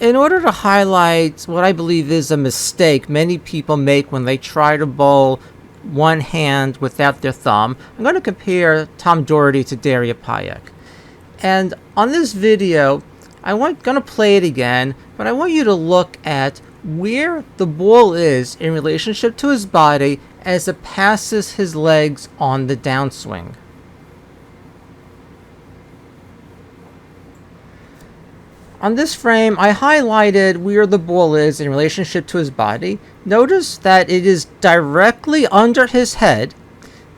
In order to highlight what I believe is a mistake many people make when they try to bowl one hand without their thumb, I'm going to compare Tom Doherty to Daria Payek. And on this video, going to play it again, but I want you to look at where the ball is in relationship to his body as it passes his legs on the downswing. On this frame, I highlighted where the ball is in relationship to his body. Notice that it is directly under his head.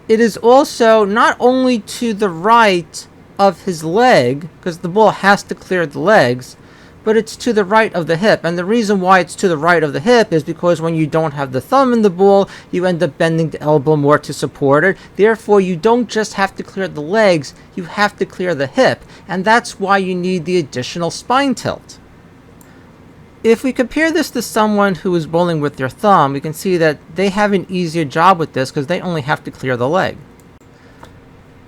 It is also not only to the right of his leg, because the ball has to clear the legs, but it's to the right of the hip. And the reason why it's to the right of the hip is because when you don't have the thumb in the ball, you end up bending the elbow more to support it. Therefore, you don't just have to clear the legs, you have to clear the hip. And that's why you need the additional spine tilt. If we compare this to someone who is bowling with their thumb, we can see that they have an easier job with this because they only have to clear the leg.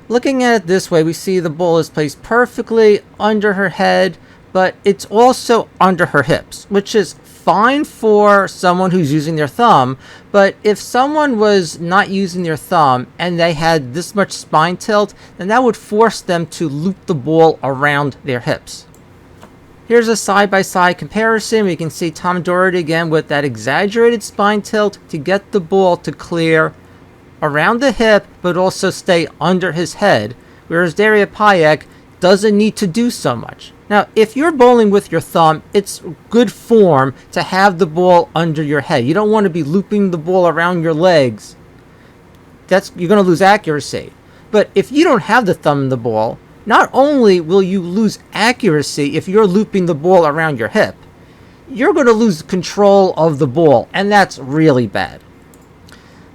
Looking at it this way, we see the ball is placed perfectly under her head, but it's also under her hips, which is fine for someone who's using their thumb. But if someone was not using their thumb and they had this much spine tilt, then that would force them to loop the ball around their hips. Here's a side-by-side comparison. We can see Tom Doherty again with that exaggerated spine tilt to get the ball to clear around the hip, but also stay under his head, whereas Daria Payek doesn't need to do so much. Now, if you're bowling with your thumb, it's good form to have the ball under your head. You don't want to be looping the ball around your legs. You're going to lose accuracy. But if you don't have the thumb in the ball, not only will you lose accuracy if you're looping the ball around your hip, you're going to lose control of the ball, and that's really bad.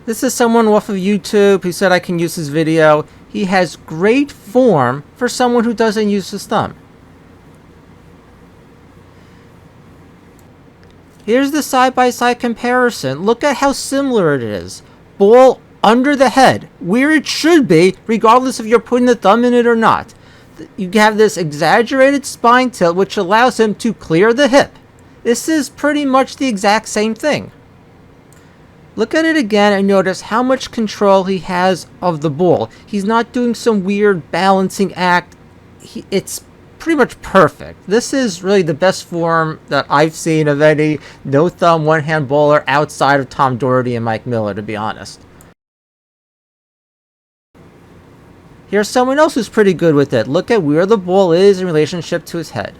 This is someone off of YouTube who said I can use his video. He has great form for someone who doesn't use his thumb. Here's the side-by-side comparison. Look at how similar it is. Ball under the head, where it should be, regardless if you're putting the thumb in it or not. You have this exaggerated spine tilt, which allows him to clear the hip. This is pretty much the exact same thing. Look at it again and notice how much control he has of the ball. He's not doing some weird balancing act. It's pretty much perfect. This is really the best form that I've seen of any no-thumb, one-hand bowler outside of Tom Doherty and Mike Miller, to be honest. Here's someone else who's pretty good with it. Look at where the ball is in relationship to his head.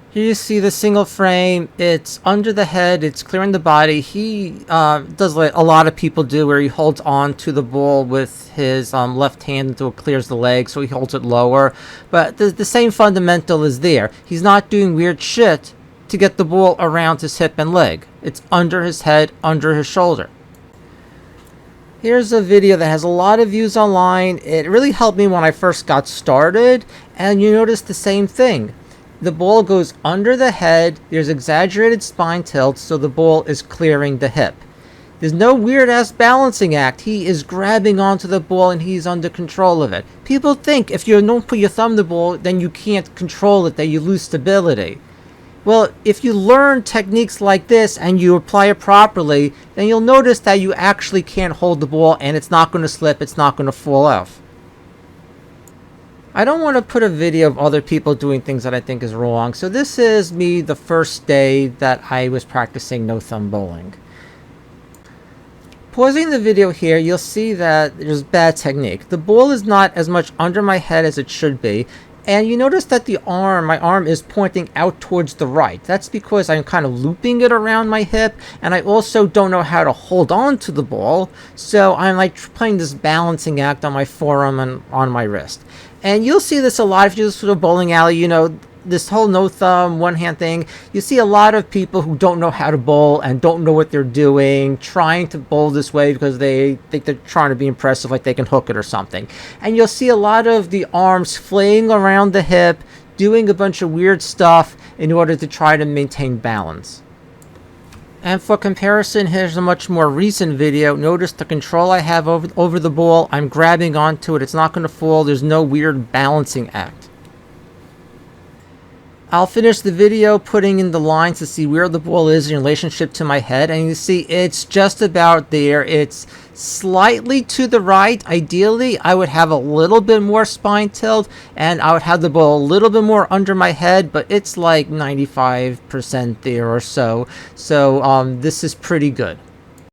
Here you see the single frame. It's under the head. It's clearing the body. He does what a lot of people do, where he holds on to the ball with his left hand until it clears the leg, so he holds it lower. But the same fundamental is there. He's not doing weird shit to get the ball around his hip and leg. It's under his head, under his shoulder. Here's a video that has a lot of views online. It really helped me when I first got started, and you notice the same thing. The ball goes under the head, there's exaggerated spine tilt, so the ball is clearing the hip. There's no weird-ass balancing act. He is grabbing onto the ball and he's under control of it. People think if you don't put your thumb in the ball, then you can't control it, that you lose stability. Well, if you learn techniques like this and you apply it properly, then you'll notice that you actually can't hold the ball and it's not going to slip, it's not going to fall off. I don't want to put a video of other people doing things that I think is wrong, so this is me the first day that I was practicing no-thumb bowling. Pausing the video here, you'll see that there's bad technique. The ball is not as much under my head as it should be, and you notice that my arm is pointing out towards the right. That's because I'm kind of looping it around my hip, and I also don't know how to hold on to the ball, so I'm like playing this balancing act on my forearm and on my wrist. And you'll see this a lot if you go to a bowling alley, you know, this whole no-thumb, one-hand thing. You see a lot of people who don't know how to bowl and don't know what they're doing, trying to bowl this way because they think they're trying to be impressive, like they can hook it or something. And you'll see a lot of the arms flaying around the hip, doing a bunch of weird stuff in order to try to maintain balance. And for comparison, here's a much more recent video. Notice the control I have over the ball. I'm grabbing onto it. It's not going to fall. There's no weird balancing act. I'll finish the video putting in the lines to see where the ball is in relationship to my head, and you see it's just about there. It's slightly to the right. Ideally, I would have a little bit more spine tilt, and I would have the ball a little bit more under my head, but it's like 95% there or so. So this is pretty good.